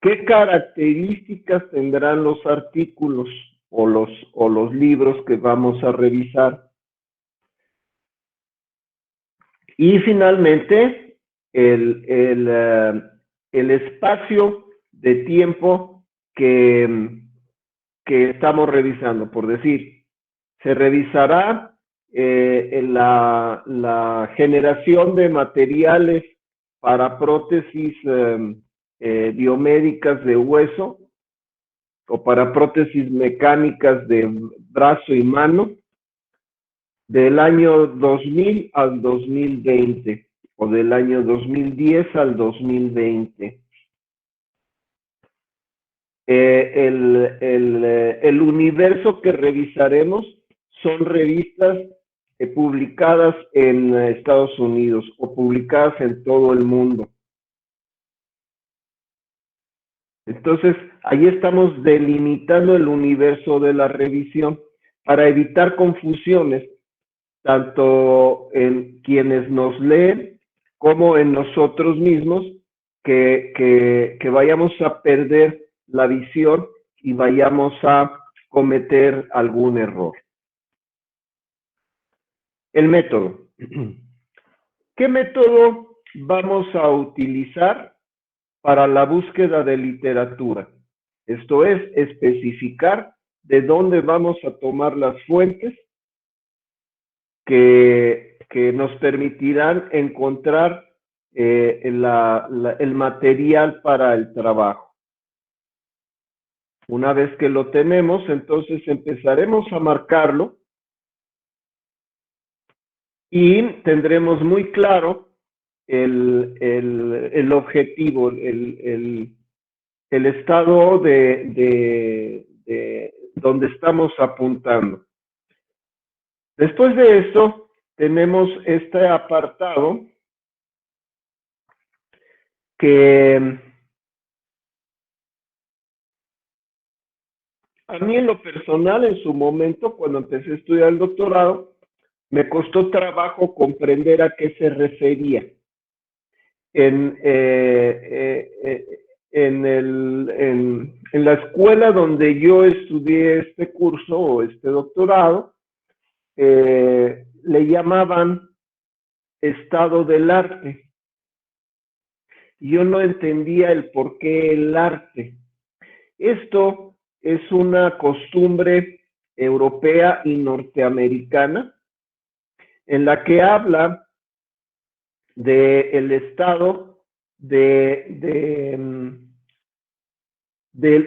¿Qué características tendrán los artículos o los libros que vamos a revisar? Y finalmente, el espacio de tiempo que estamos revisando. Por decir, se revisará la generación de materiales para prótesis biomédicas de hueso o para prótesis mecánicas de brazo y mano del año 2000 al 2020 o del año 2010 al 2020. El universo que revisaremos son revistas publicadas en Estados Unidos o publicadas en todo el mundo. Entonces, ahí estamos delimitando el universo de la revisión para evitar confusiones, tanto en quienes nos leen como en nosotros mismos, que vayamos a perder la visión y vayamos a cometer algún error. El método. ¿Qué método vamos a utilizar para la búsqueda de literatura? Esto es, especificar de dónde vamos a tomar las fuentes que nos permitirán encontrar el material para el trabajo. Una vez que lo tenemos, entonces empezaremos a marcarlo y tendremos muy claro el objetivo, el estado de donde estamos apuntando. Después de esto, tenemos este apartado que a mí en lo personal, en su momento, cuando empecé a estudiar el doctorado, me costó trabajo comprender a qué se refería. En la escuela donde yo estudié este curso o este doctorado, le llamaban estado del arte. Yo no entendía el por qué el arte. Esto es una costumbre europea y norteamericana en la que habla del estado del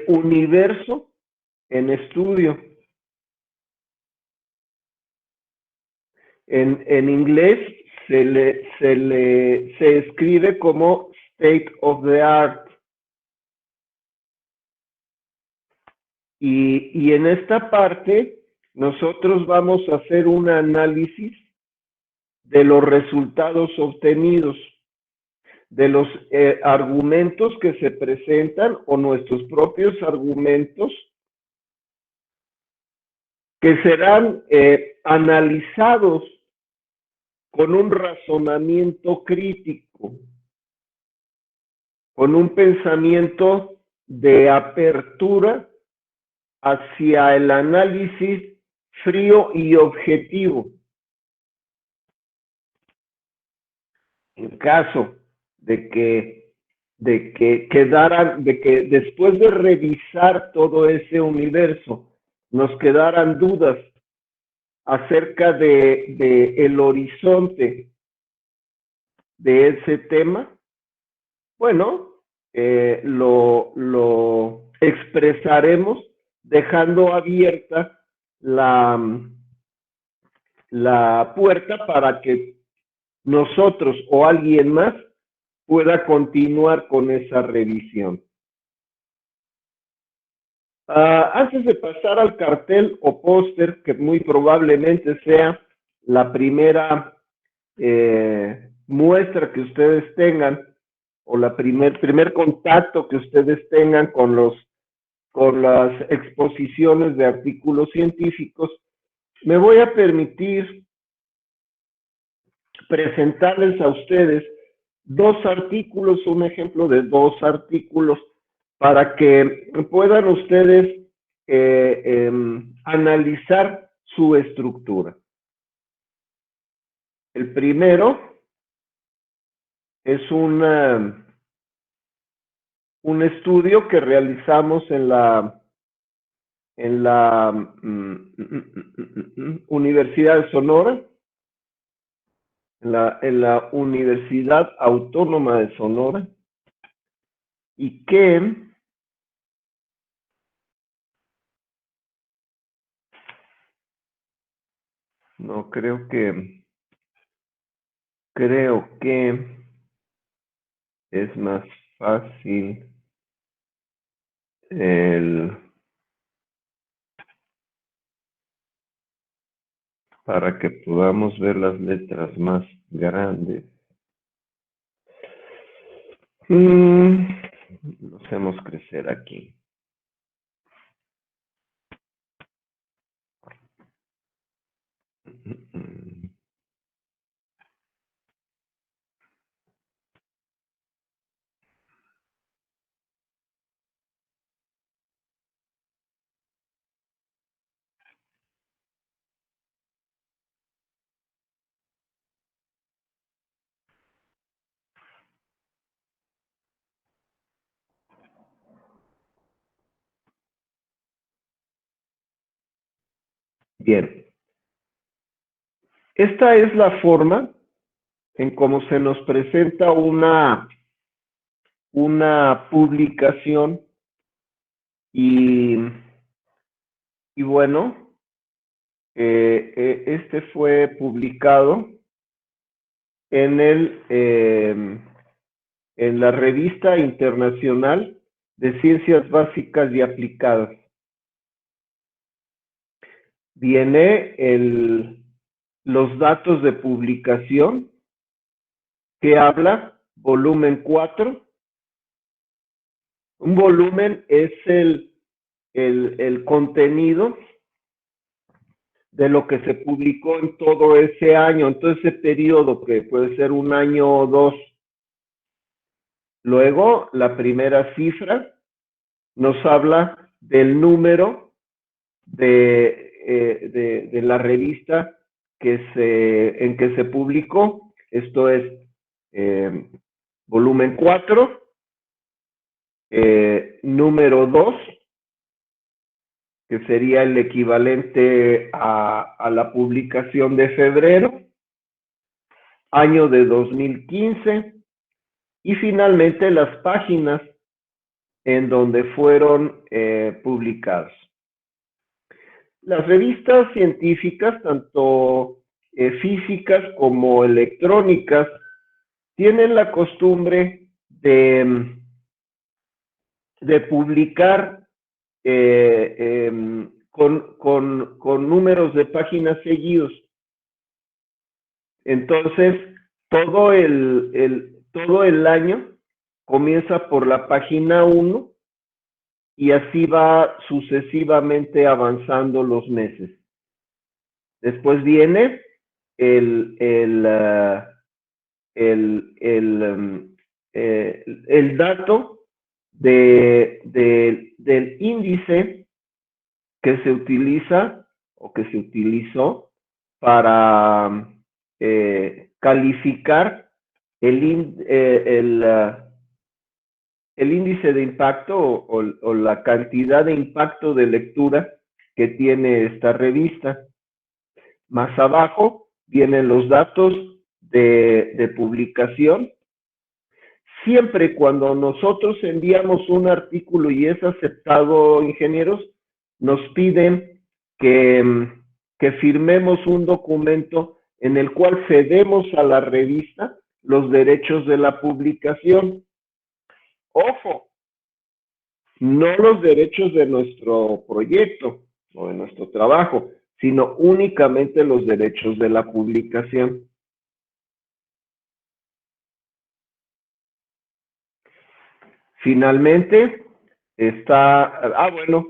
universo en estudio. En inglés se escribe como state of the art. Y en esta parte nosotros vamos a hacer un análisis de los resultados obtenidos, de los argumentos que se presentan o nuestros propios argumentos que serán analizados con un razonamiento crítico, con un pensamiento de apertura hacia el análisis frío y objetivo. En caso de que después de revisar todo ese universo nos quedaran dudas acerca de el horizonte de ese tema, bueno, lo expresaremos dejando abierta la puerta para que nosotros o alguien más pueda continuar con esa revisión. Antes de pasar al cartel o póster, que muy probablemente sea la primera muestra que ustedes tengan o la primer contacto que ustedes tengan con las exposiciones de artículos científicos, me voy a permitir presentarles a ustedes dos artículos, un ejemplo de dos artículos para que puedan ustedes analizar su estructura. El primero es un estudio que realizamos en la Universidad de Sonora, en la Universidad Autónoma de Sonora, y que no creo que es más fácil para que podamos ver las letras más grandes. Lo hacemos crecer aquí. Bien. Esta es la forma en cómo se nos presenta una publicación y bueno, este fue publicado en en la Revista Internacional de Ciencias Básicas y Aplicadas. Viene los datos de publicación que habla volumen 4. Un volumen es el contenido de lo que se publicó en todo ese año, en todo ese periodo, que puede ser un año o dos. Luego, la primera cifra nos habla del número de la revista en que se publicó. Esto es volumen 4, número 2, que sería el equivalente a la publicación de febrero, año de 2015, y finalmente las páginas en donde fueron publicadas. Las revistas científicas, tanto físicas como electrónicas, tienen la costumbre de publicar con números de páginas seguidos. Entonces, todo el año comienza por la página 1 y así va sucesivamente avanzando los meses. Después viene el dato del índice que se utiliza o que se utilizó para calificar el índice de impacto o la cantidad de impacto de lectura que tiene esta revista. Más abajo vienen los datos de publicación. Siempre cuando nosotros enviamos un artículo y es aceptado, ingenieros, nos piden que firmemos un documento en el cual cedemos a la revista los derechos de la publicación. Ojo, no los derechos de nuestro proyecto o de nuestro trabajo, sino únicamente los derechos de la publicación. Finalmente, está, bueno,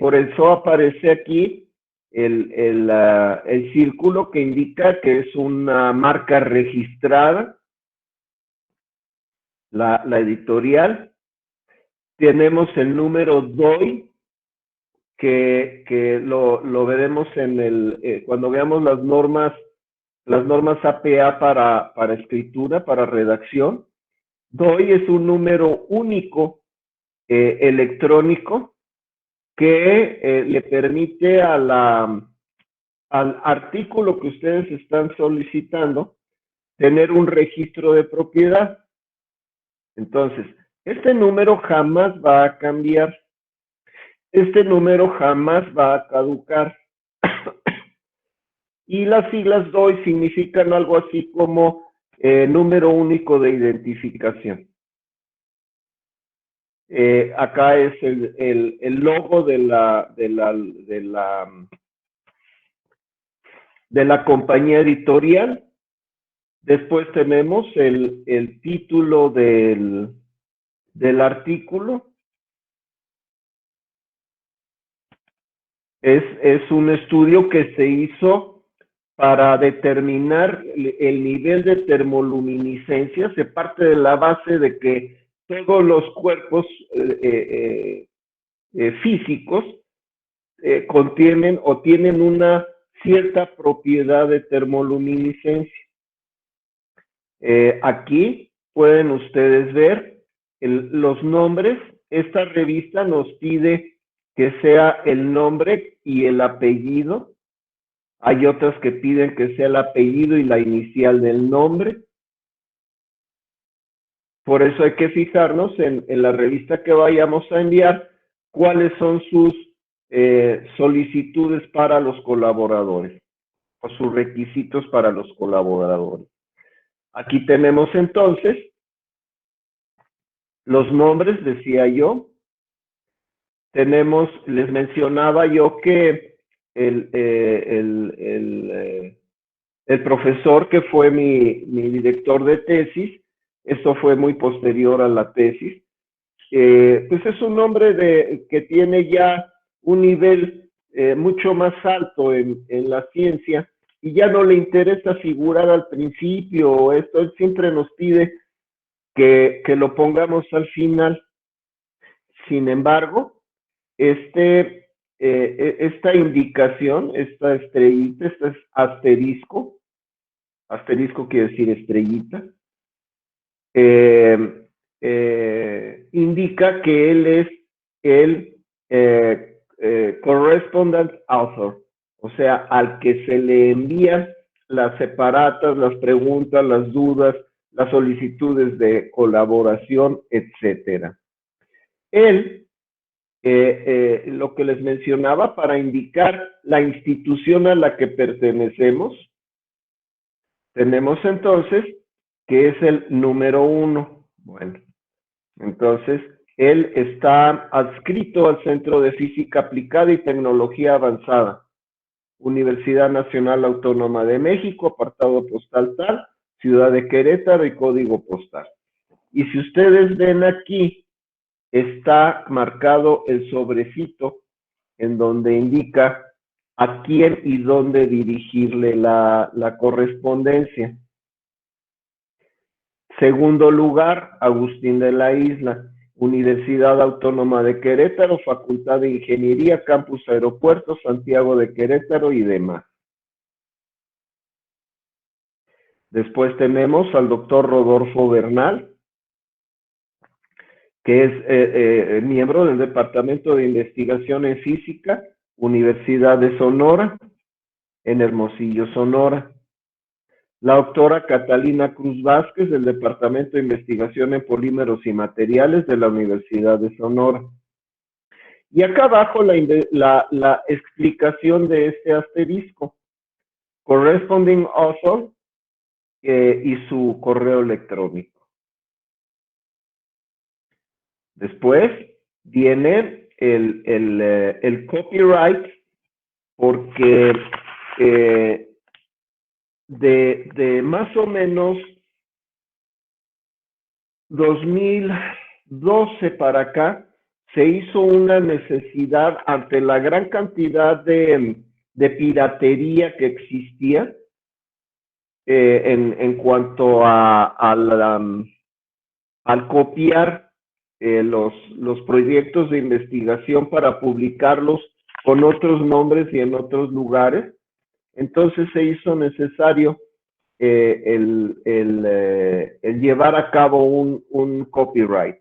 por eso aparece aquí el círculo que indica que es una marca registrada, la editorial, tenemos el número DOI, que lo veremos cuando veamos las normas APA para escritura, para redacción. DOI es un número único electrónico que le permite al artículo que ustedes están solicitando tener un registro de propiedad. Entonces, este número jamás va a cambiar. Este número jamás va a caducar. Y las siglas DOI significan algo así como número único de identificación. Acá es el logo de la compañía editorial. Después tenemos el título del artículo. Es un estudio que se hizo para determinar el nivel de termoluminiscencia. Se parte de la base de que todos los cuerpos físicos contienen o tienen una cierta propiedad de termoluminiscencia. Aquí pueden ustedes ver los nombres. Esta revista nos pide que sea el nombre y el apellido. Hay otras que piden que sea el apellido y la inicial del nombre. Por eso hay que fijarnos en la revista que vayamos a enviar, cuáles son sus solicitudes para los colaboradores o sus requisitos para los colaboradores. Aquí tenemos entonces los nombres, decía yo. Les mencionaba yo que el profesor que fue mi director de tesis, esto fue muy posterior a la tesis, pues es un hombre que tiene ya un nivel mucho más alto en la ciencia y ya no le interesa figurar al principio o esto. Él siempre nos pide que lo pongamos al final. Sin embargo, esta indicación, esta estrellita, este es asterisco quiere decir estrellita, indica que él es el correspondent author, o sea, al que se le envían las separatas, las preguntas, las dudas, las solicitudes de colaboración, etcétera. Él, lo que les mencionaba, para indicar la institución a la que pertenecemos, tenemos entonces que es el número 1. Bueno, entonces él está adscrito al Centro de Física Aplicada y Tecnología Avanzada, Universidad Nacional Autónoma de México, apartado postal tal, Ciudad de Querétaro y código postal. Y si ustedes ven aquí, está marcado el sobrecito en donde indica a quién y dónde dirigirle la correspondencia. Segundo lugar, Agustín de la Isla, Universidad Autónoma de Querétaro, Facultad de Ingeniería, Campus Aeropuerto, Santiago de Querétaro y demás. Después tenemos al doctor Rodolfo Bernal, que es miembro del Departamento de Investigación en Física, Universidad de Sonora, en Hermosillo, Sonora. La doctora Catalina Cruz Vázquez, del Departamento de Investigación en Polímeros y Materiales de la Universidad de Sonora. Y acá abajo la explicación de este asterisco. Corresponding author y su correo electrónico. Después viene el copyright, porque de más o menos 2012 para acá, se hizo una necesidad ante la gran cantidad de piratería que existía en cuanto al copiar los proyectos de investigación para publicarlos con otros nombres y en otros lugares. Entonces se hizo necesario el llevar a cabo un copyright.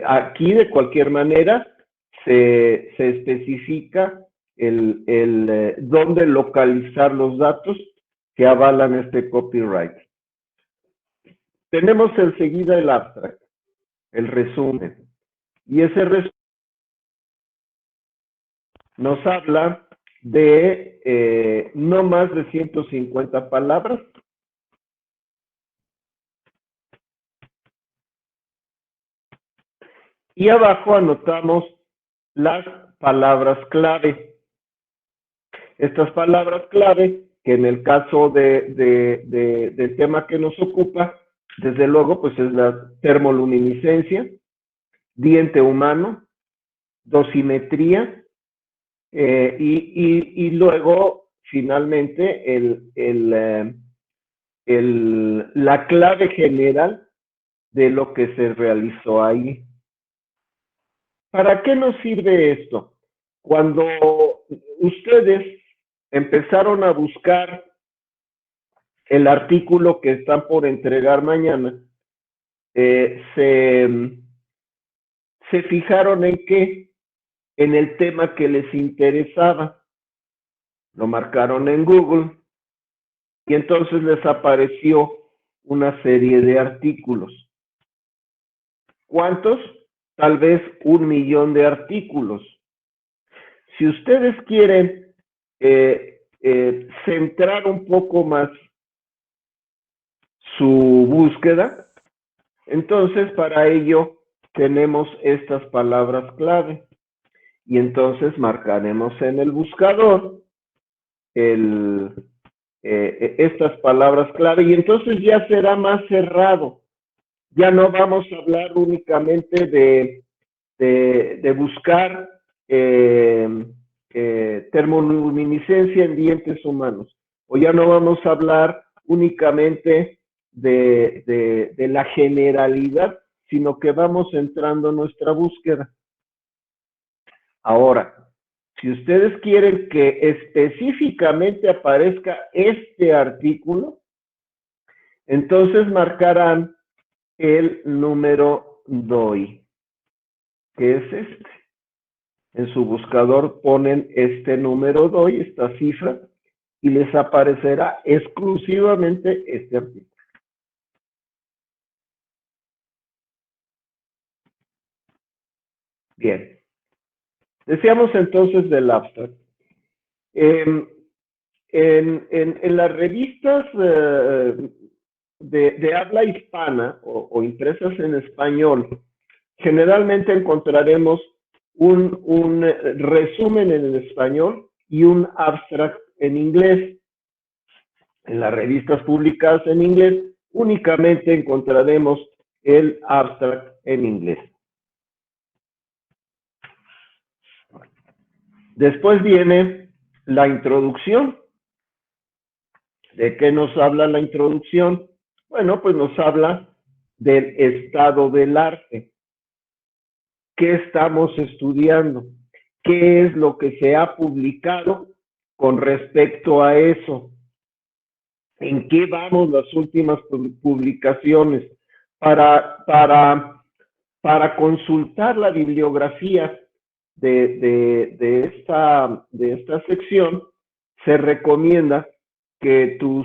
Aquí, de cualquier manera, se especifica dónde localizar los datos que avalan este copyright. Tenemos enseguida el abstract, el resumen. Y ese resumen nos habla de no más de 150 palabras. Y abajo anotamos las palabras clave. Estas palabras clave, que en el caso del tema que nos ocupa, desde luego, pues es la termoluminiscencia, diente humano, dosimetría, y luego, finalmente, la clave general de lo que se realizó ahí. ¿Para qué nos sirve esto? Cuando ustedes empezaron a buscar el artículo que están por entregar mañana, se fijaron en qué, en el tema que les interesaba. Lo marcaron en Google y entonces les apareció una serie de artículos. ¿Cuántos? Tal vez 1 millón de artículos. Si ustedes quieren centrar un poco más su búsqueda, entonces para ello tenemos estas palabras clave. Y entonces marcaremos en el buscador estas palabras clave y entonces ya será más cerrado. Ya no vamos a hablar únicamente de buscar termoluminiscencia en dientes humanos, o ya no vamos a hablar únicamente de la generalidad, sino que vamos entrando en nuestra búsqueda. Ahora, si ustedes quieren que específicamente aparezca este artículo, entonces marcarán el número DOI, que es este. En su buscador ponen este número DOI, esta cifra, y les aparecerá exclusivamente este artículo. Bien. Decíamos entonces del abstract. En las revistas de habla hispana o impresas en español, generalmente encontraremos un resumen en español y un abstract en inglés. En las revistas publicadas en inglés únicamente encontraremos el abstract en inglés. Después viene la introducción. ¿De qué nos habla la introducción? Bueno, pues nos habla del estado del arte. ¿Qué estamos estudiando? ¿Qué es lo que se ha publicado con respecto a eso? ¿En qué vamos las últimas publicaciones? Para consultar la bibliografía de esta sección, se recomienda que tu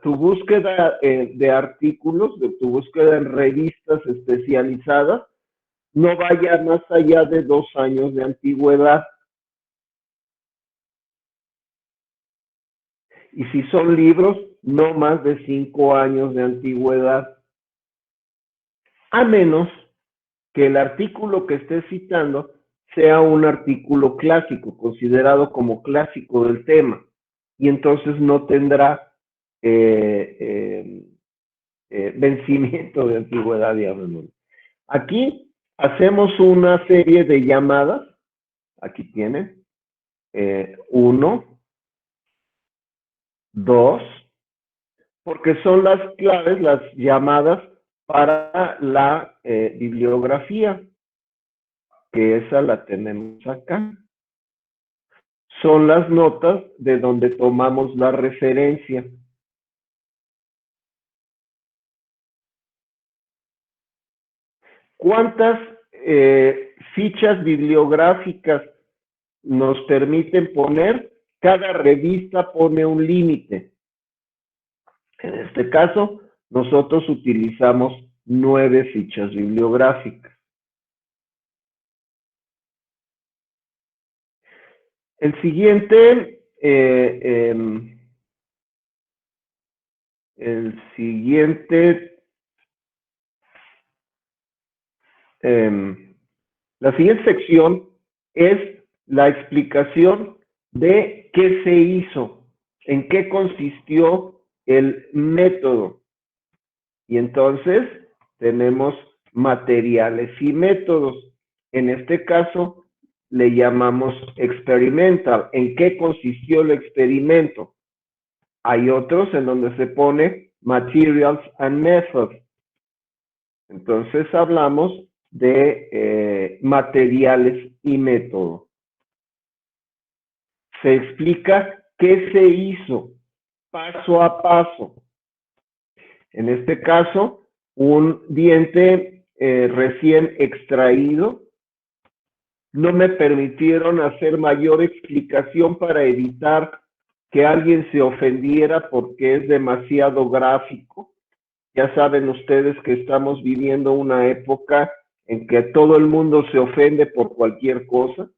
búsqueda de artículos, tu búsqueda en revistas especializadas, no vaya más allá de 2 años de antigüedad. Y si son libros, no más de 5 años de antigüedad. A menos que el artículo que esté citando sea un artículo clásico, considerado como clásico del tema, y entonces no tendrá vencimiento de antigüedad, digamos. Aquí hacemos una serie de llamadas, aquí tienen, 1, 2, porque son las claves, las llamadas para la bibliografía, que esa la tenemos acá. Son las notas de donde tomamos la referencia. ¿Cuántas fichas bibliográficas nos permiten poner? Cada revista pone un límite. En este caso, nosotros utilizamos 9 fichas bibliográficas. El siguiente, la siguiente sección es la explicación de qué se hizo, en qué consistió el método. Y entonces tenemos materiales y métodos. En este caso le llamamos experimental. ¿En qué consistió el experimento? Hay otros en donde se pone materials and methods. Entonces hablamos de materiales y método. Se explica qué se hizo paso a paso. En este caso, un diente recién extraído. No me permitieron hacer mayor explicación para evitar que alguien se ofendiera porque es demasiado gráfico. Ya saben ustedes que estamos viviendo una época en que todo el mundo se ofende por cualquier cosa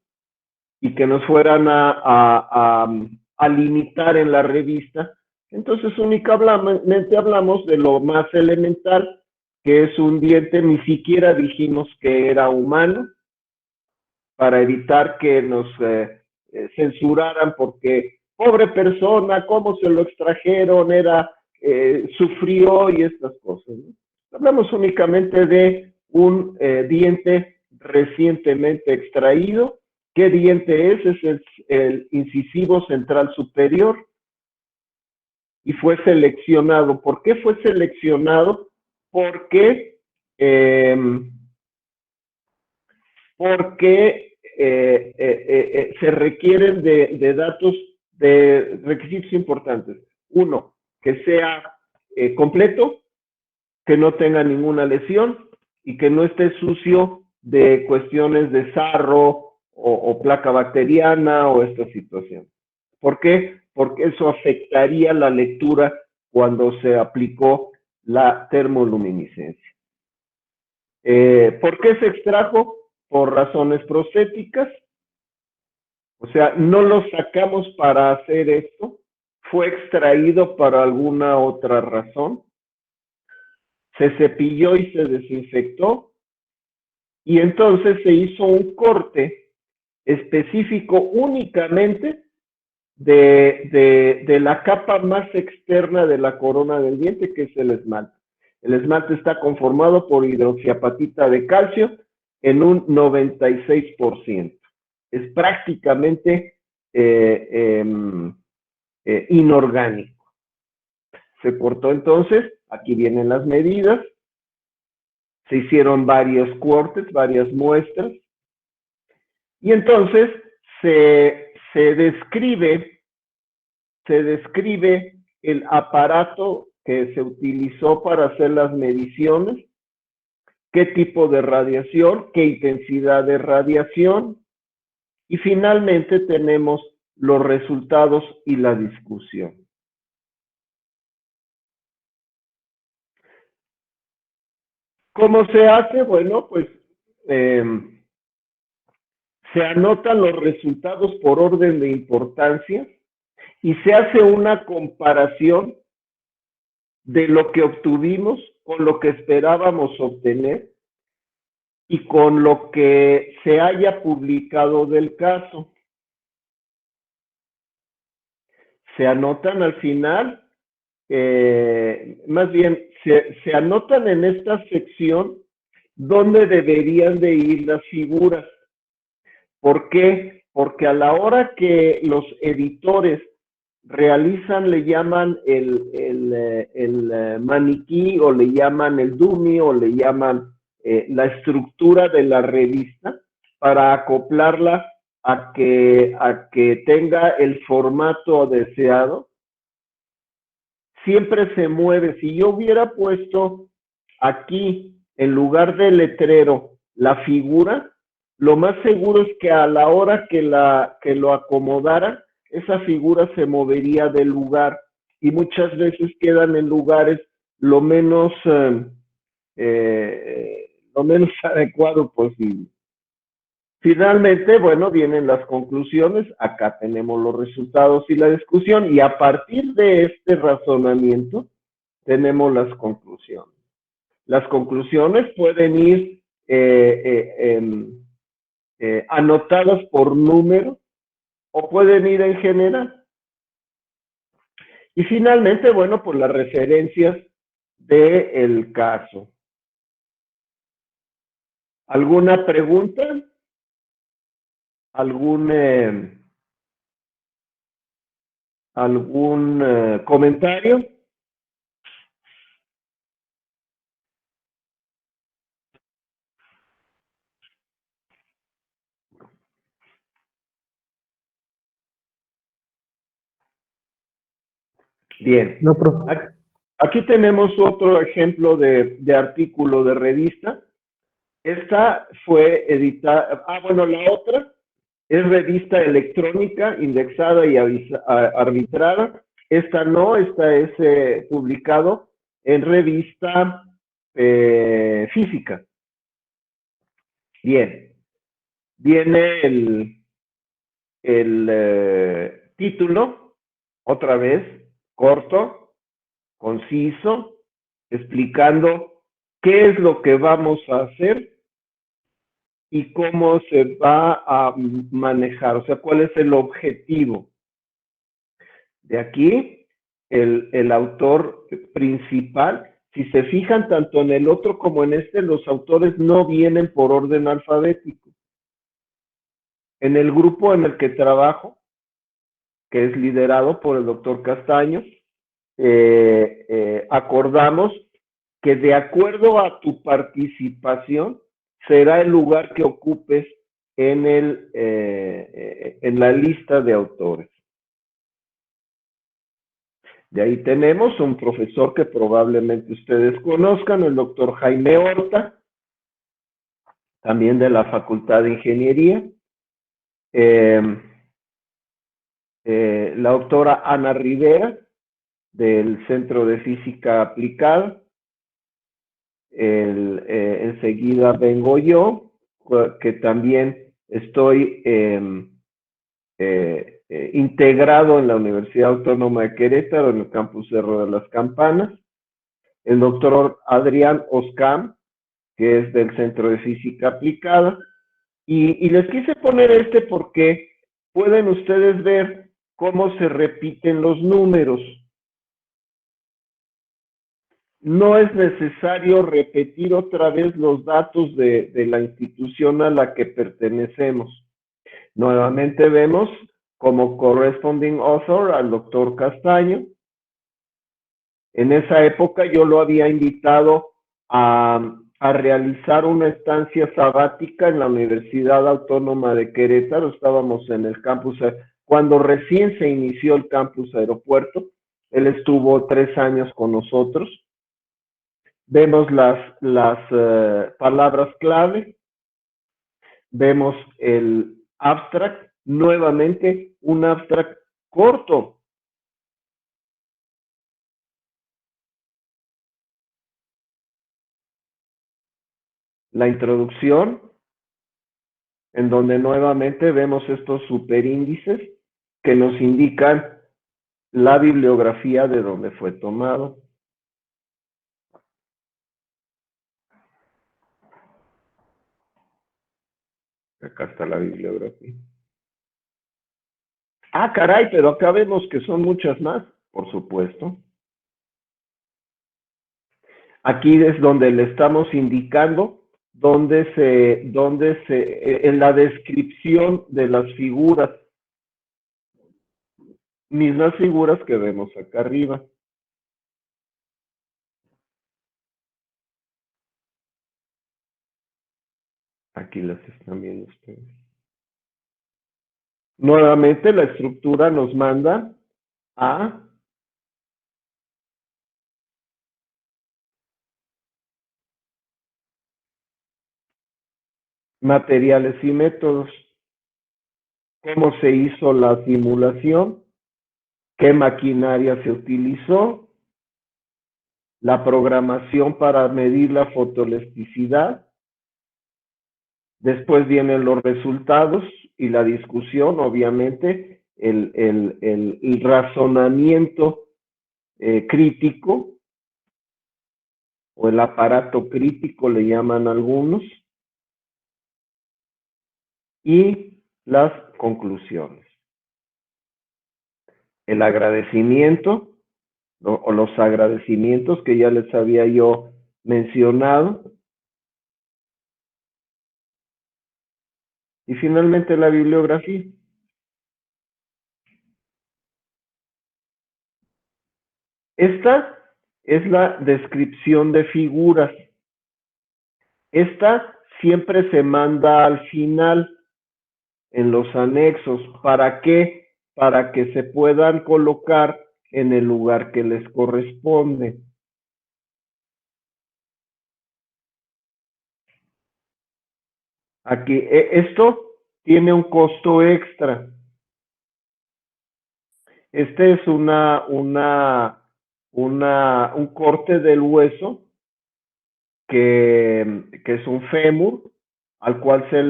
y que nos fueran a limitar en la revista. Entonces únicamente hablamos de lo más elemental, que es un diente. Ni siquiera dijimos que era humano, para evitar que nos censuraran porque pobre persona, cómo se lo extrajeron, sufrió y estas cosas, ¿no? Hablamos únicamente de un diente recientemente extraído. ¿Qué diente es? Es el incisivo central superior y fue seleccionado. ¿Por qué fue seleccionado? Porque se requieren de datos, de requisitos importantes. Uno, que sea completo, que no tenga ninguna lesión y que no esté sucio de cuestiones de sarro o placa bacteriana o esta situación. ¿Por qué? Porque eso afectaría la lectura cuando se aplicó la termoluminiscencia. ¿Por qué se extrajo? Por razones prostéticas. O sea, no lo sacamos para hacer esto, fue extraído para alguna otra razón, se cepilló y se desinfectó, y entonces se hizo un corte específico únicamente de la capa más externa de la corona del diente, que es el esmalte. El esmalte está conformado por hidroxiapatita de calcio en un 96%. Es prácticamente inorgánico. Se cortó entonces, aquí vienen las medidas, se hicieron varios cortes, varias muestras, y entonces se describe el aparato que se utilizó para hacer las mediciones, qué tipo de radiación, qué intensidad de radiación, y finalmente tenemos los resultados y la discusión. ¿Cómo se hace? Bueno, pues se anotan los resultados por orden de importancia y se hace una comparación de lo que obtuvimos con lo que esperábamos obtener y con lo que se haya publicado del caso. Se anotan al final, más bien se anotan en esta sección donde deberían de ir las figuras. ¿Por qué? Porque a la hora que los editores realizan, le llaman el maniquí, o le llaman el dummy, o le llaman la estructura de la revista, para acoplarla a que tenga el formato deseado. Siempre se mueve. Si yo hubiera puesto aquí, en lugar del letrero, la figura, lo más seguro es que a la hora que lo acomodara, esa figura se movería del lugar, y muchas veces quedan en lugares lo menos adecuado posible. Finalmente, bueno, vienen las conclusiones. Acá tenemos los resultados y la discusión, y a partir de este razonamiento tenemos las conclusiones. Las conclusiones pueden ir anotadas por número, o pueden ir en general. Y finalmente, bueno, pues las referencias del caso. ¿Alguna pregunta? ¿Algún comentario? Bien. No, profe. Aquí tenemos otro ejemplo de artículo de revista. Esta fue editada. Bueno, la otra es revista electrónica, indexada y arbitrada. Esta no, esta es publicado en revista física. Bien. Viene el título, otra vez, corto, conciso, explicando qué es lo que vamos a hacer y cómo se va a manejar, o sea, cuál es el objetivo. De aquí, el autor principal, si se fijan tanto en el otro como en este, los autores no vienen por orden alfabético. En el grupo en el que trabajo, que es liderado por el doctor Castaño, acordamos que de acuerdo a tu participación será el lugar que ocupes en la lista de autores. De ahí tenemos un profesor que probablemente ustedes conozcan, el doctor Jaime Horta, también de la Facultad de Ingeniería. La doctora Ana Rivera, del Centro de Física Aplicada. Enseguida vengo yo, que también estoy integrado en la Universidad Autónoma de Querétaro, en el campus Cerro de las Campanas. El doctor Adrián Oscam, que es del Centro de Física Aplicada. Y les quise poner este porque pueden ustedes ver cómo se repiten los números. No es necesario repetir otra vez los datos de la institución a la que pertenecemos. Nuevamente vemos como corresponding author al doctor Castaño. En esa época yo lo había invitado a realizar una estancia sabática en la Universidad Autónoma de Querétaro. Estábamos en el campus, cuando recién se inició el campus aeropuerto. Él estuvo 3 años con nosotros. Vemos las palabras clave. Vemos el abstract, nuevamente un abstract corto. La introducción, en donde nuevamente vemos estos superíndices que nos indican la bibliografía de donde fue tomado. Acá está la bibliografía. Ah, caray, pero acá vemos que son muchas más, por supuesto. Aquí es donde le estamos indicando en la descripción de las figuras. Mismas figuras que vemos acá arriba. Aquí las están viendo ustedes. Nuevamente la estructura nos manda a materiales y métodos. Cómo se hizo la simulación, qué maquinaria se utilizó, la programación para medir la fotoelasticidad. Después vienen los resultados y la discusión, obviamente, el razonamiento crítico o el aparato crítico le llaman algunos, y las conclusiones. El agradecimiento, ¿no? O los agradecimientos que ya les había yo mencionado. Y finalmente la bibliografía. Esta es la descripción de figuras. Esta siempre se manda al final en los anexos. ¿Para qué? Para que se puedan colocar en el lugar que les corresponde. Aquí, esto tiene un costo extra. Este es un corte del hueso que es un fémur, al cual se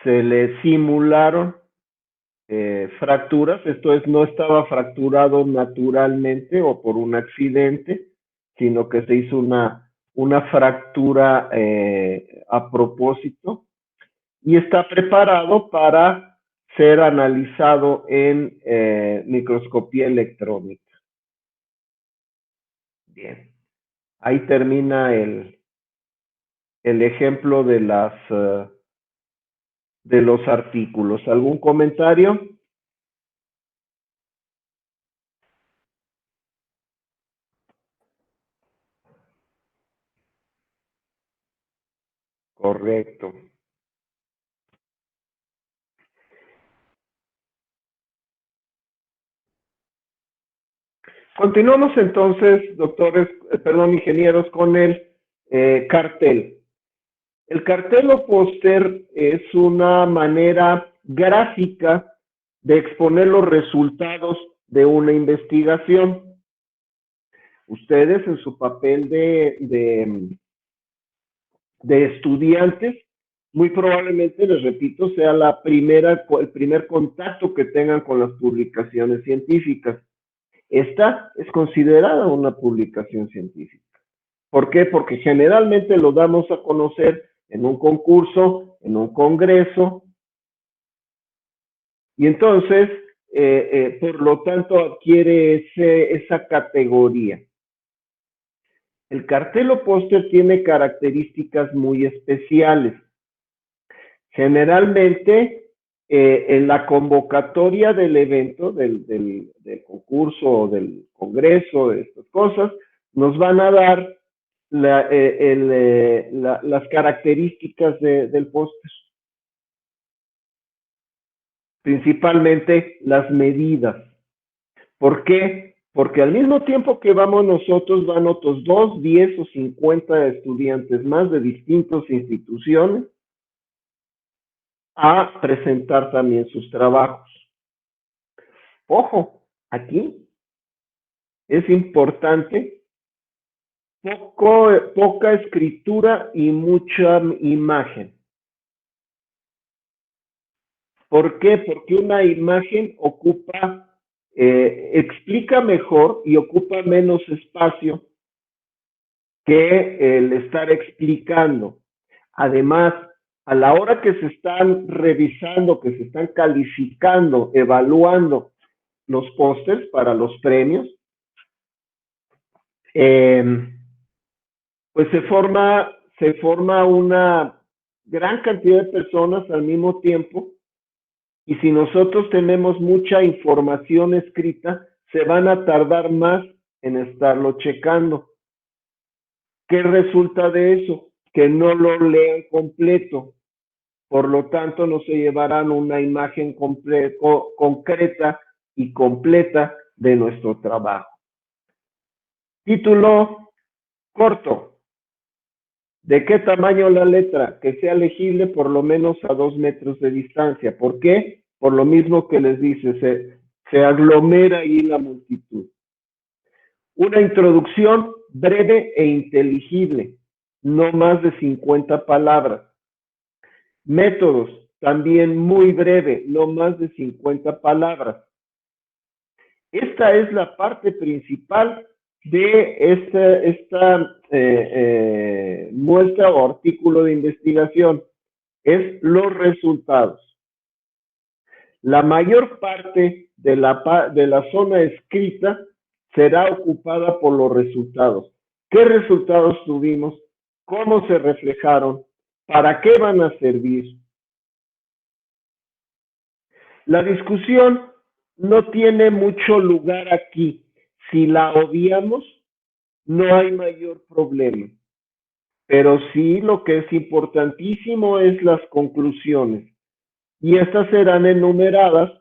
le simularon fracturas. Esto es, no estaba fracturado naturalmente o por un accidente, sino que se hizo una fractura a propósito y está preparado para ser analizado en microscopía electrónica. Bien, ahí termina el ejemplo de los artículos. ¿Algún comentario? Correcto. Continuamos entonces, doctores, perdón, ingenieros, con el cartel. El cartel o póster es una manera gráfica de exponer los resultados de una investigación. Ustedes en su papel de estudiantes, muy probablemente, les repito, sea el primer contacto que tengan con las publicaciones científicas. Esta es considerada una publicación científica. ¿Por qué? Porque generalmente lo damos a conocer en un concurso, en un congreso, y entonces, por lo tanto, adquiere esa categoría. El cartel o póster tiene características muy especiales. Generalmente, en la convocatoria del evento, del concurso o del congreso, de estas cosas, nos van a dar las características del póster. Principalmente las medidas. ¿Por qué? Porque al mismo tiempo que vamos nosotros, van otros 2, 10 o 50 estudiantes más de distintas instituciones a presentar también sus trabajos. Ojo, aquí es importante poca escritura y mucha imagen. ¿Por qué? Porque una imagen explica mejor y ocupa menos espacio que el estar explicando. Además, a la hora que se están revisando, que se están calificando, evaluando los pósters para los premios, pues se forma una gran cantidad de personas al mismo tiempo Y si nosotros tenemos mucha información escrita, se van a tardar más en estarlo checando. ¿Qué resulta de eso? Que no lo lean completo. Por lo tanto, no se llevarán una imagen concreta y completa de nuestro trabajo. Título corto. ¿De qué tamaño la letra? Que sea legible por lo menos a 2 metros de distancia. ¿Por qué? Por lo mismo que les dice, se aglomera ahí la multitud. Una introducción breve e inteligible, no más de 50 palabras. Métodos, también muy breve, no más de 50 palabras. Esta es la parte principal de esta muestra o artículo de investigación, es los resultados. La mayor parte de la zona escrita será ocupada por los resultados. ¿Qué resultados tuvimos? ¿Cómo se reflejaron? ¿Para qué van a servir? La discusión no tiene mucho lugar aquí. Si la obviamos, no hay mayor problema. Pero sí lo que es importantísimo es las conclusiones. Y estas serán enumeradas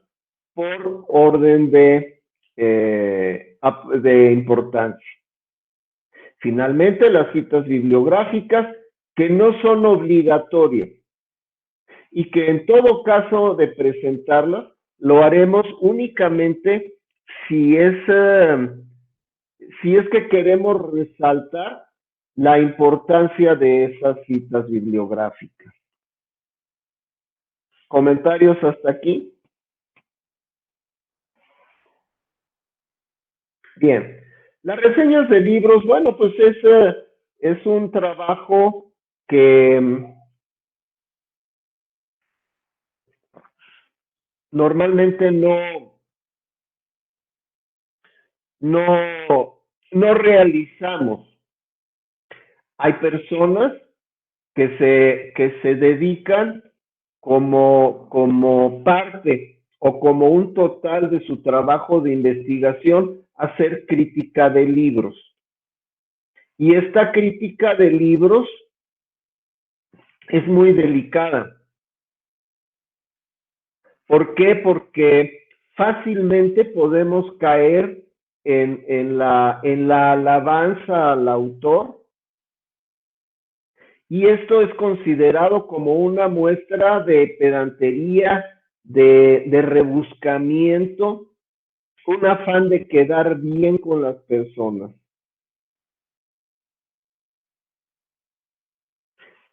por orden de importancia. Finalmente, las citas bibliográficas que no son obligatorias y que en todo caso de presentarlas, lo haremos únicamente si es que queremos resaltar la importancia de esas citas bibliográficas. ¿Comentarios hasta aquí? Bien. Las reseñas de libros, bueno, pues es un trabajo que normalmente no realizamos. Hay personas que se dedican como parte o como un total de su trabajo de investigación a hacer crítica de libros. Y esta crítica de libros es muy delicada. ¿Por qué? Porque fácilmente podemos caer en la alabanza al autor, y esto es considerado como una muestra de pedantería, de rebuscamiento, un afán de quedar bien con las personas.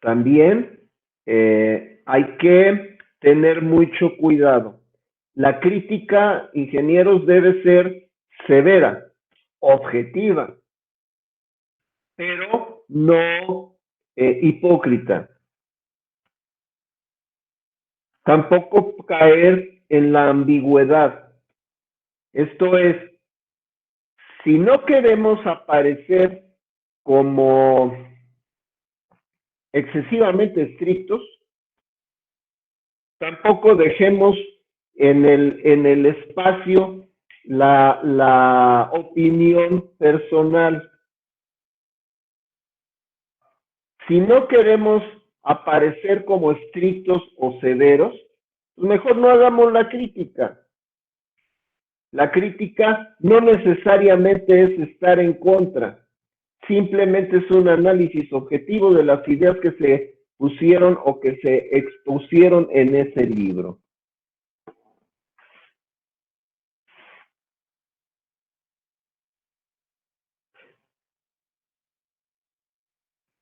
También hay que tener mucho cuidado. La crítica, ingenieros, debe ser severa, objetiva, pero no hipócrita. Tampoco caer en la ambigüedad. Esto es, si no queremos aparecer como excesivamente estrictos, tampoco dejemos en el espacio la opinión personal. Si no queremos aparecer como estrictos o severos, pues mejor no hagamos la crítica. La crítica no necesariamente es estar en contra, simplemente es un análisis objetivo de las ideas que se pusieron o que se expusieron en ese libro.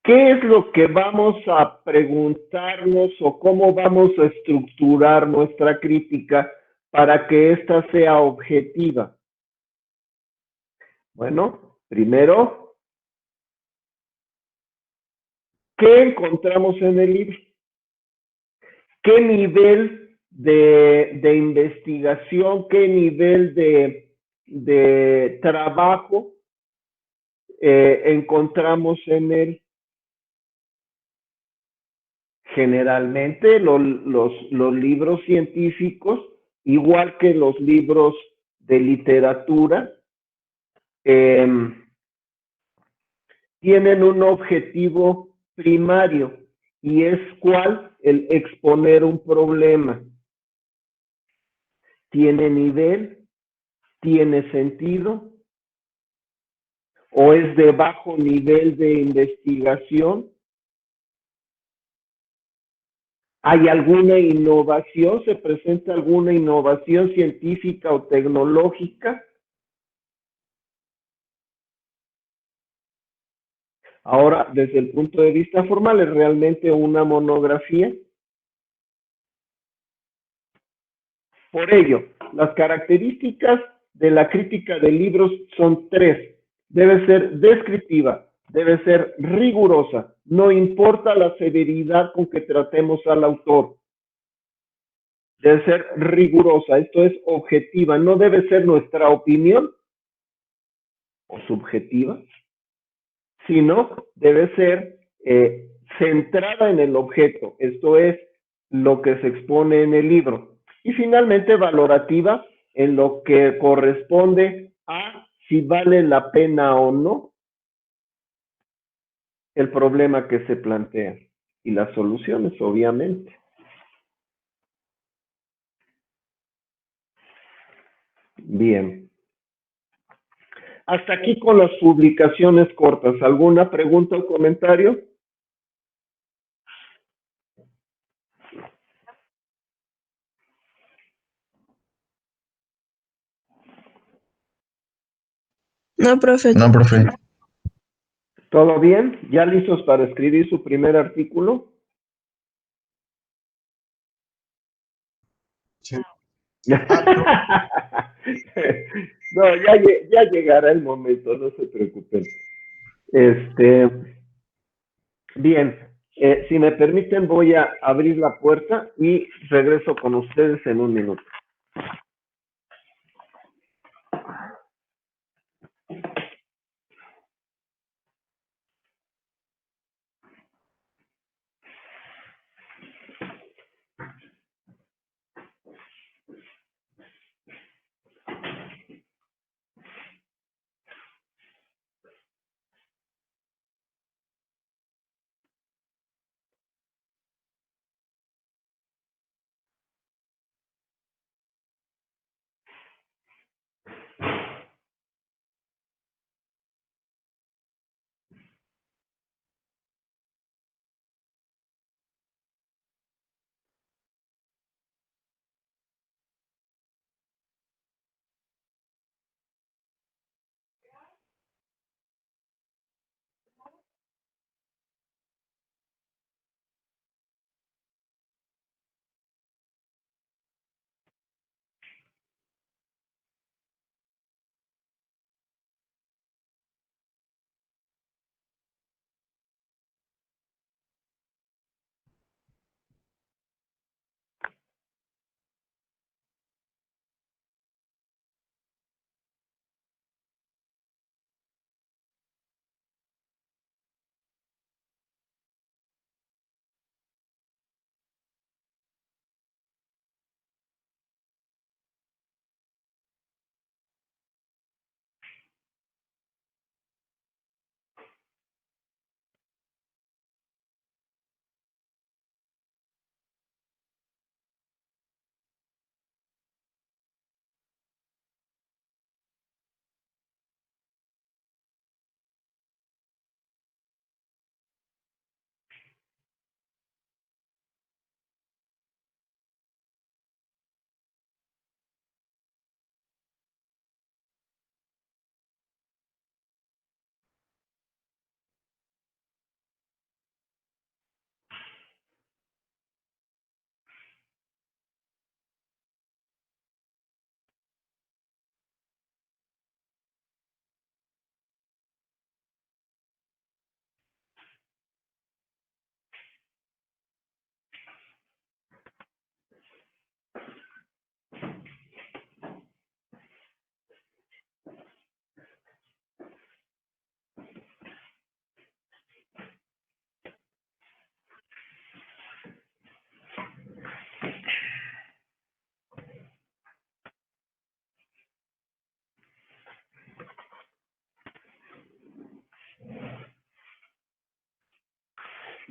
¿Qué es lo que vamos a preguntarnos o cómo vamos a estructurar nuestra crítica para que ésta sea objetiva? Bueno, primero, ¿qué encontramos en el libro? ¿Qué nivel de investigación, qué nivel de trabajo encontramos en él? Generalmente los libros científicos, igual que los libros de literatura, eh, tienen un objetivo primario y es cuál, el exponer un problema. ¿Tiene nivel? ¿Tiene sentido? ¿O es de bajo nivel de investigación? ¿Hay alguna innovación? ¿Se presenta alguna innovación científica o tecnológica? Ahora, desde el punto de vista formal, ¿es realmente una monografía? Por ello, las características de la crítica de libros son tres. Debe ser descriptiva, debe ser rigurosa, no importa la severidad con que tratemos al autor. Debe ser rigurosa, esto es objetiva, no debe ser nuestra opinión o subjetiva, sino debe ser centrada en el objeto, esto es lo que se expone en el libro. Y finalmente valorativa en lo que corresponde a si vale la pena o no el problema que se plantea y las soluciones, obviamente. Bien. Hasta aquí con las publicaciones cortas. ¿Alguna pregunta o comentario? No, profe. No, profe. ¿Todo bien? ¿Ya listos para escribir su primer artículo? Sí. No, ya llegará el momento, no se preocupen. Bien, si me permiten voy a abrir la puerta y regreso con ustedes en un minuto.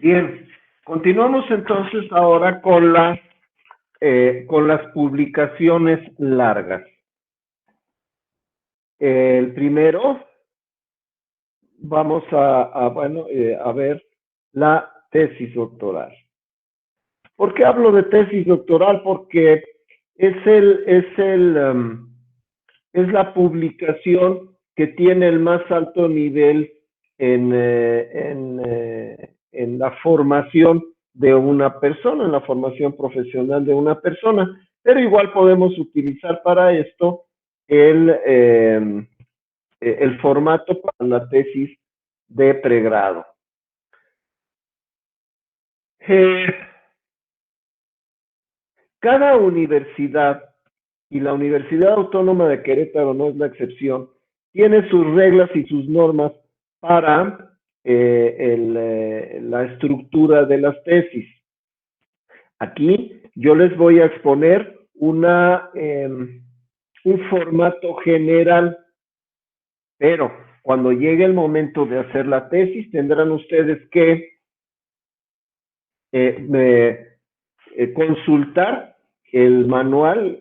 Bien, continuamos entonces ahora con las publicaciones largas. El primero, vamos a ver la tesis doctoral. ¿Por qué hablo de tesis doctoral? Porque es la publicación que tiene el más alto nivel en la formación de una persona, en la formación profesional de una persona, pero igual podemos utilizar para esto el formato para la tesis de pregrado. Cada universidad, y la Universidad Autónoma de Querétaro no es la excepción, tiene sus reglas y sus normas para la estructura de las tesis. Aquí yo les voy a exponer un formato general, pero cuando llegue el momento de hacer la tesis tendrán ustedes que consultar el manual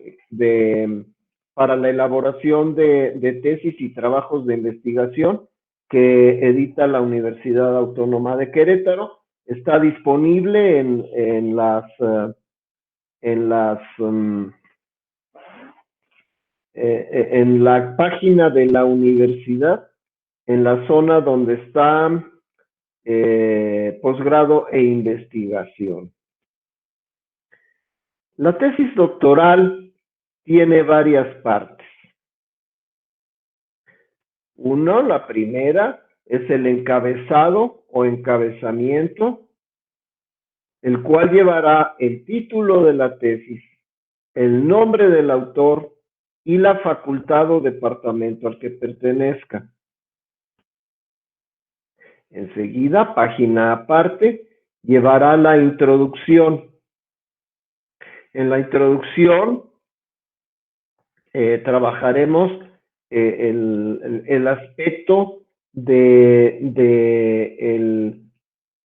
para la elaboración de tesis y trabajos de investigación que edita la Universidad Autónoma de Querétaro. Está disponible en la página de la universidad, en la zona donde está posgrado e investigación. La tesis doctoral tiene varias partes. Uno, la primera, es el encabezado o encabezamiento, el cual llevará el título de la tesis, el nombre del autor y la facultad o departamento al que pertenezca. Enseguida, página aparte, llevará la introducción. En la introducción trabajaremos el aspecto de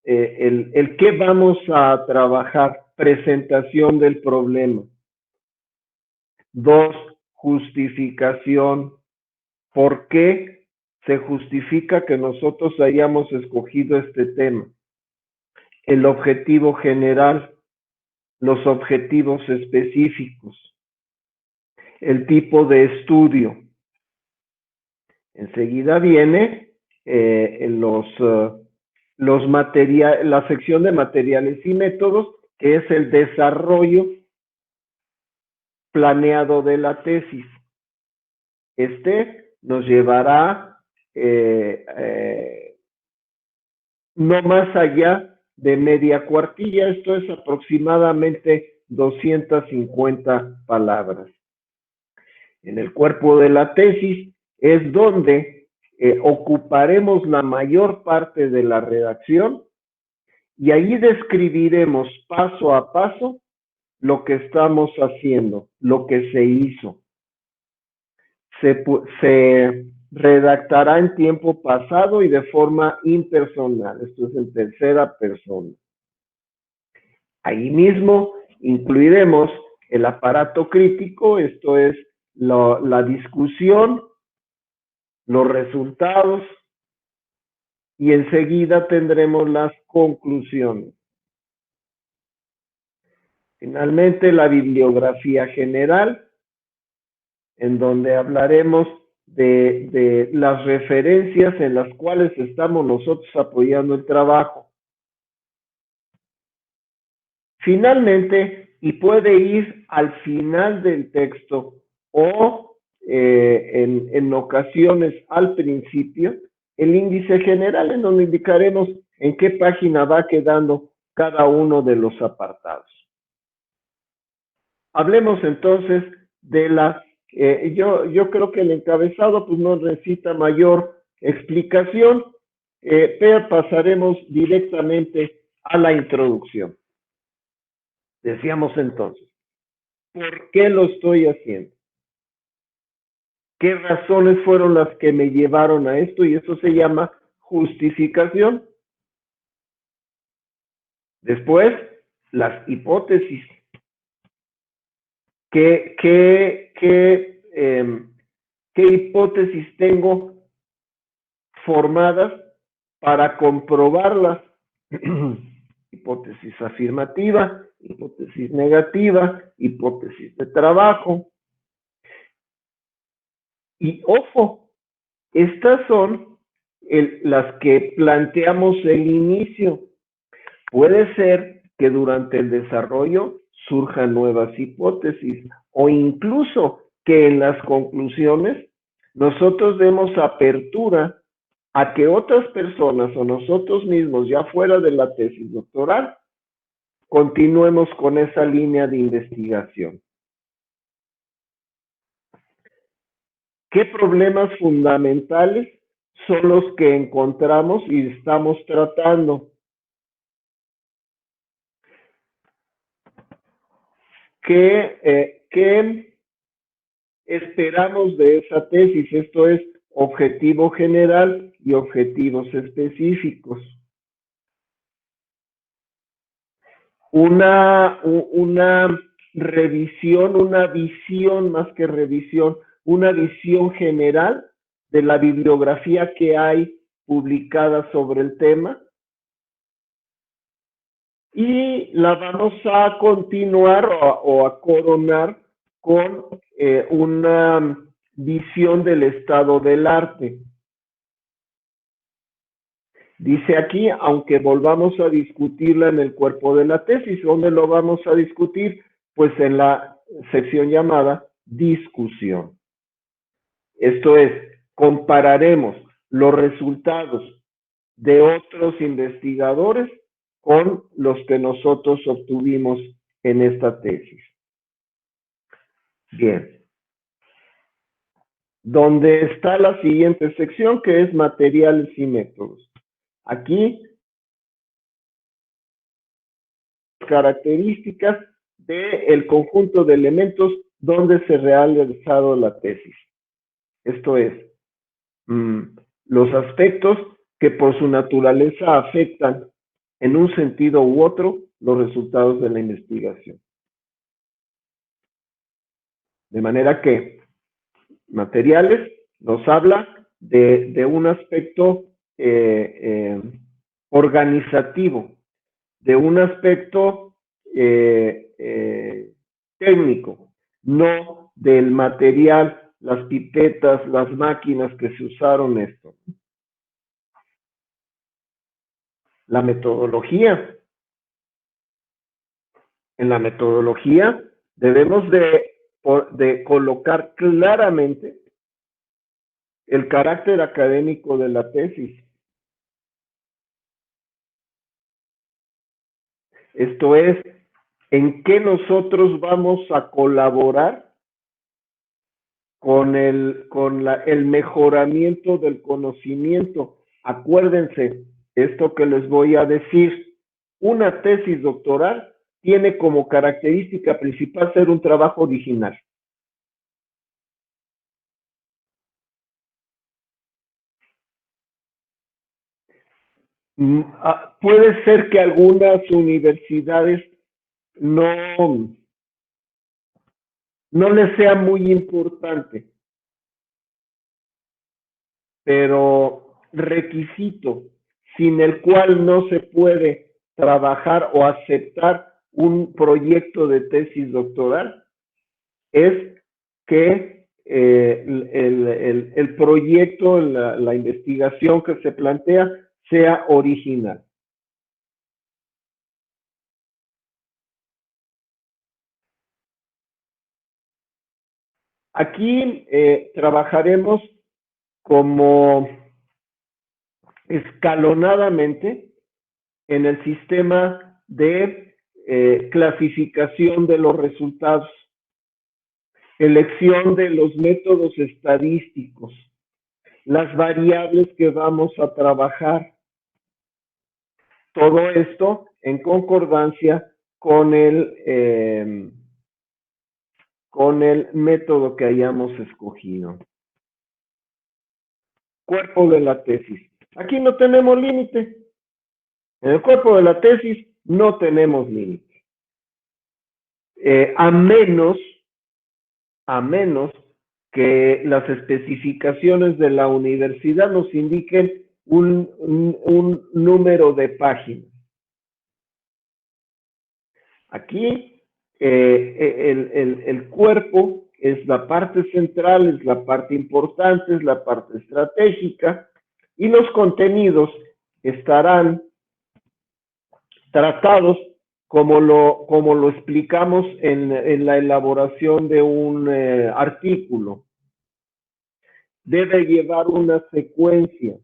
el qué vamos a trabajar, presentación del problema. 2, justificación. ¿Por qué se justifica que nosotros hayamos escogido este tema? El objetivo general, los objetivos específicos, el tipo de estudio. Enseguida viene la sección de materiales y métodos, que es el desarrollo planeado de la tesis. Este nos llevará no más allá de media cuartilla, esto es aproximadamente 250 palabras. En el cuerpo de la tesis es donde ocuparemos la mayor parte de la redacción y ahí describiremos paso a paso lo que estamos haciendo, lo que se hizo. Se redactará en tiempo pasado y de forma impersonal, esto es en tercera persona. Ahí mismo incluiremos el aparato crítico, esto es la discusión, los resultados y enseguida tendremos las conclusiones. Finalmente, la bibliografía general, en donde hablaremos de las referencias en las cuales estamos nosotros apoyando el trabajo. Finalmente, y puede ir al final del texto o en ocasiones al principio, el índice general, en donde indicaremos en qué página va quedando cada uno de los apartados. Hablemos entonces de las, yo creo que el encabezado pues no necesita mayor explicación, pero pasaremos directamente a la introducción. Decíamos entonces, ¿por qué lo estoy haciendo? ¿Qué razones fueron las que me llevaron a esto? Y eso se llama justificación. Después, las hipótesis. ¿Qué hipótesis tengo formadas para comprobarlas? Hipótesis afirmativa, hipótesis negativa, hipótesis de trabajo. Y ojo, estas son las que planteamos el inicio. Puede ser que durante el desarrollo surjan nuevas hipótesis o incluso que en las conclusiones nosotros demos apertura a que otras personas o nosotros mismos, ya fuera de la tesis doctoral, continuemos con esa línea de investigación. ¿Qué problemas fundamentales son los que encontramos y estamos tratando? ¿Qué esperamos de esa tesis? Esto es objetivo general y objetivos específicos. Una revisión, una visión más que revisión, una visión general de la bibliografía que hay publicada sobre el tema. Y la vamos a continuar o a coronar con una visión del estado del arte. Dice aquí, aunque volvamos a discutirla en el cuerpo de la tesis, ¿dónde lo vamos a discutir? Pues en la sección llamada discusión. Esto es, compararemos los resultados de otros investigadores con los que nosotros obtuvimos en esta tesis. Bien. Donde está la siguiente sección, que es materiales y métodos. Aquí, características del conjunto de elementos donde se ha realizado la tesis. Esto es, los aspectos que por su naturaleza afectan en un sentido u otro los resultados de la investigación. De manera que materiales nos habla de un aspecto organizativo, de un aspecto técnico, no del material, las pipetas, las máquinas que se usaron esto. La metodología. En la metodología debemos de colocar claramente el carácter académico de la tesis. Esto es, en qué nosotros vamos a colaborar con el mejoramiento del conocimiento. Acuérdense, esto que les voy a decir, una tesis doctoral tiene como característica principal ser un trabajo original. Puede ser que algunas universidades no les sea muy importante, pero requisito sin el cual no se puede trabajar o aceptar un proyecto de tesis doctoral es que el proyecto, la investigación que se plantea sea original. Aquí trabajaremos como escalonadamente en el sistema de clasificación de los resultados, elección de los métodos estadísticos, las variables que vamos a trabajar. Todo esto en concordancia con el método que hayamos escogido. Cuerpo de la tesis. Aquí no tenemos límite. En el cuerpo de la tesis no tenemos límite. A menos que las especificaciones de la universidad nos indiquen un número de páginas. Aquí el cuerpo es la parte central, es la parte importante, es la parte estratégica, y los contenidos estarán tratados como lo explicamos en la elaboración de un artículo. Debe llevar una secuencia.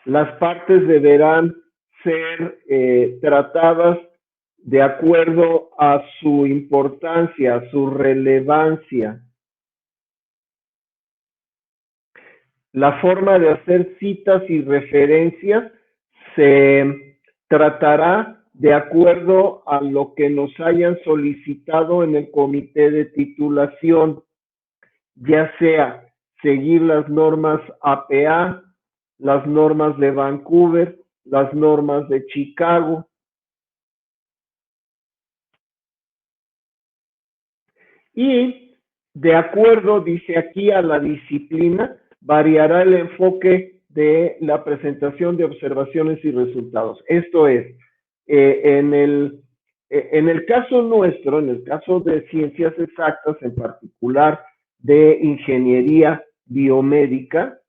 Las partes deberán ser tratadas de acuerdo a su importancia, a su relevancia. La forma de hacer citas y referencias se tratará de acuerdo a lo que nos hayan solicitado en el comité de titulación, ya sea seguir las normas APA, las normas de Vancouver, las normas de Chicago. Y de acuerdo, dice aquí, a la disciplina, variará el enfoque de la presentación de observaciones y resultados. Esto es, en el caso nuestro, en el caso de ciencias exactas, en particular de ingeniería biomédica,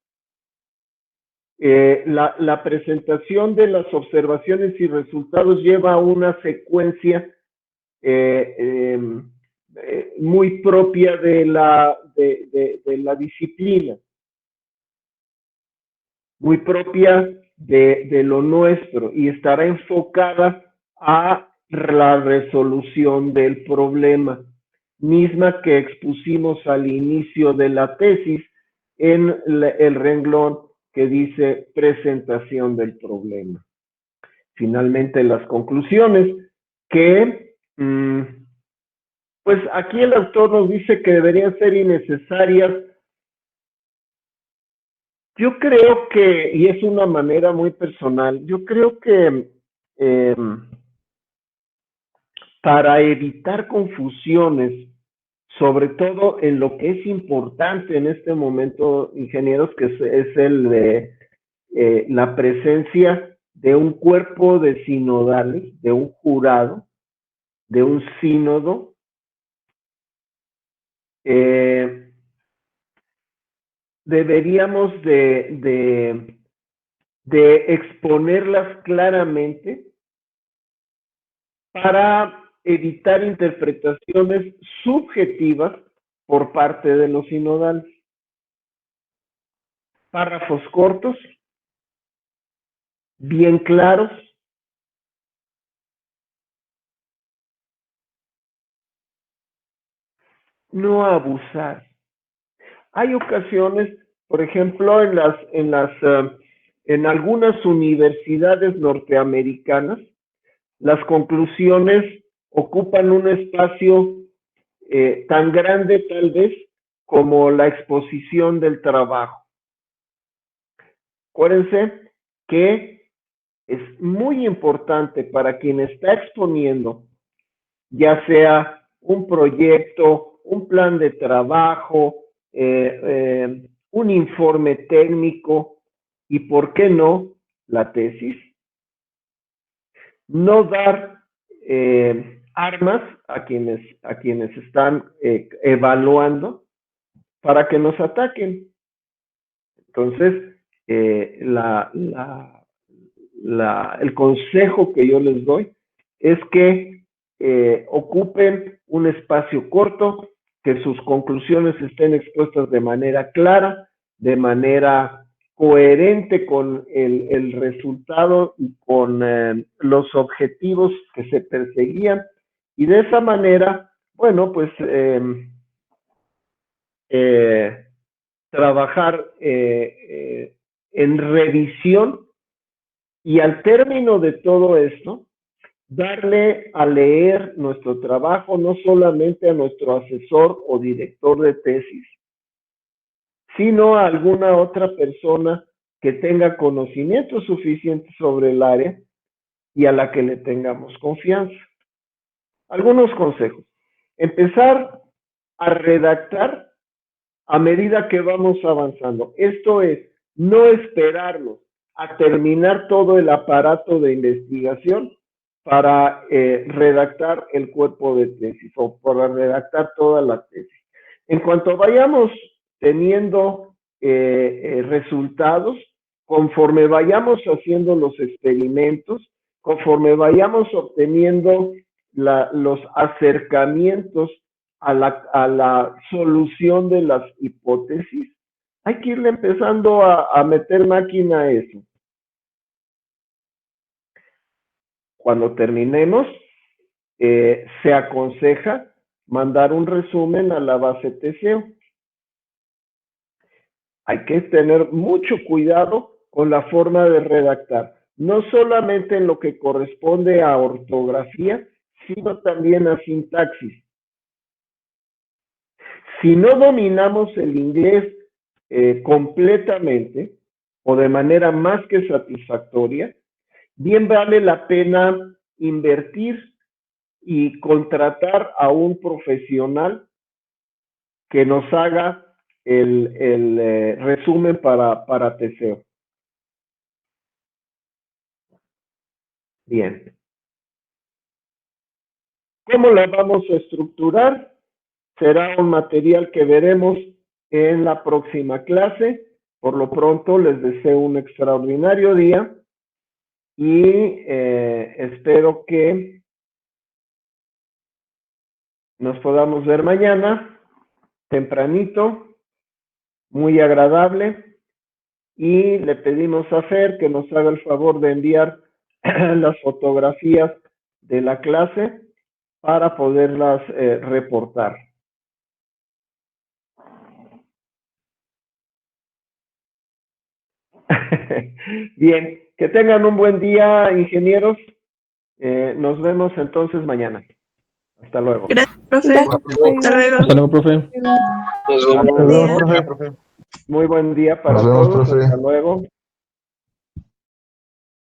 la presentación de las observaciones y resultados lleva una secuencia muy propia de la disciplina, muy propia de lo nuestro, y estará enfocada a la resolución del problema, misma que expusimos al inicio de la tesis en el renglón que dice presentación del problema. Finalmente, las conclusiones que pues aquí el autor nos dice que deberían ser innecesarias. Yo creo que, y es una manera muy personal, yo creo que para evitar confusiones, sobre todo en lo que es importante en este momento, ingenieros, que es el de la presencia de un cuerpo de sinodales, de un jurado, de un sínodo, deberíamos de exponerlas claramente para evitar interpretaciones subjetivas por parte de los sinodales. Párrafos cortos, bien claros, no abusar. Hay ocasiones, por ejemplo, en algunas universidades norteamericanas, las conclusiones ocupan un espacio tan grande tal vez como la exposición del trabajo. Acuérdense que es muy importante para quien está exponiendo, ya sea un proyecto, un plan de trabajo, un informe técnico y, ¿por qué no?, la tesis. No dar armas a quienes están evaluando para que nos ataquen. Entonces, el consejo que yo les doy es que ocupen un espacio corto, que sus conclusiones estén expuestas de manera clara, de manera coherente con el resultado y con los objetivos que se perseguían, y de esa manera, bueno, pues trabajar en revisión, y al término de todo esto, darle a leer nuestro trabajo no solamente a nuestro asesor o director de tesis, sino a alguna otra persona que tenga conocimiento suficiente sobre el área y a la que le tengamos confianza. Algunos consejos. Empezar a redactar a medida que vamos avanzando. Esto es, no esperarnos a terminar todo el aparato de investigación para redactar el cuerpo de tesis o para redactar toda la tesis. En cuanto vayamos teniendo resultados, conforme vayamos haciendo los experimentos, conforme vayamos obteniendo los acercamientos a la solución de las hipótesis, hay que irle empezando a meter máquina a eso. Cuando terminemos, se aconseja mandar un resumen a la base TCO. Hay que tener mucho cuidado con la forma de redactar, no solamente en lo que corresponde a ortografía, sino también a sintaxis. Si no dominamos el inglés completamente o de manera más que satisfactoria, bien vale la pena invertir y contratar a un profesional que nos haga el resumen para TCO. Bien. ¿Cómo la vamos a estructurar? Será un material que veremos en la próxima clase. Por lo pronto, les deseo un extraordinario día y espero que nos podamos ver mañana, tempranito, muy agradable, y le pedimos a Fer que nos haga el favor de enviar las fotografías de la clase para poderlas reportar. Bien, que tengan un buen día, ingenieros. Nos vemos entonces mañana. Hasta luego. Gracias, profe. Hasta luego. Hasta luego, profe. Hasta luego, profe. Muy buen día para todos. Hasta luego.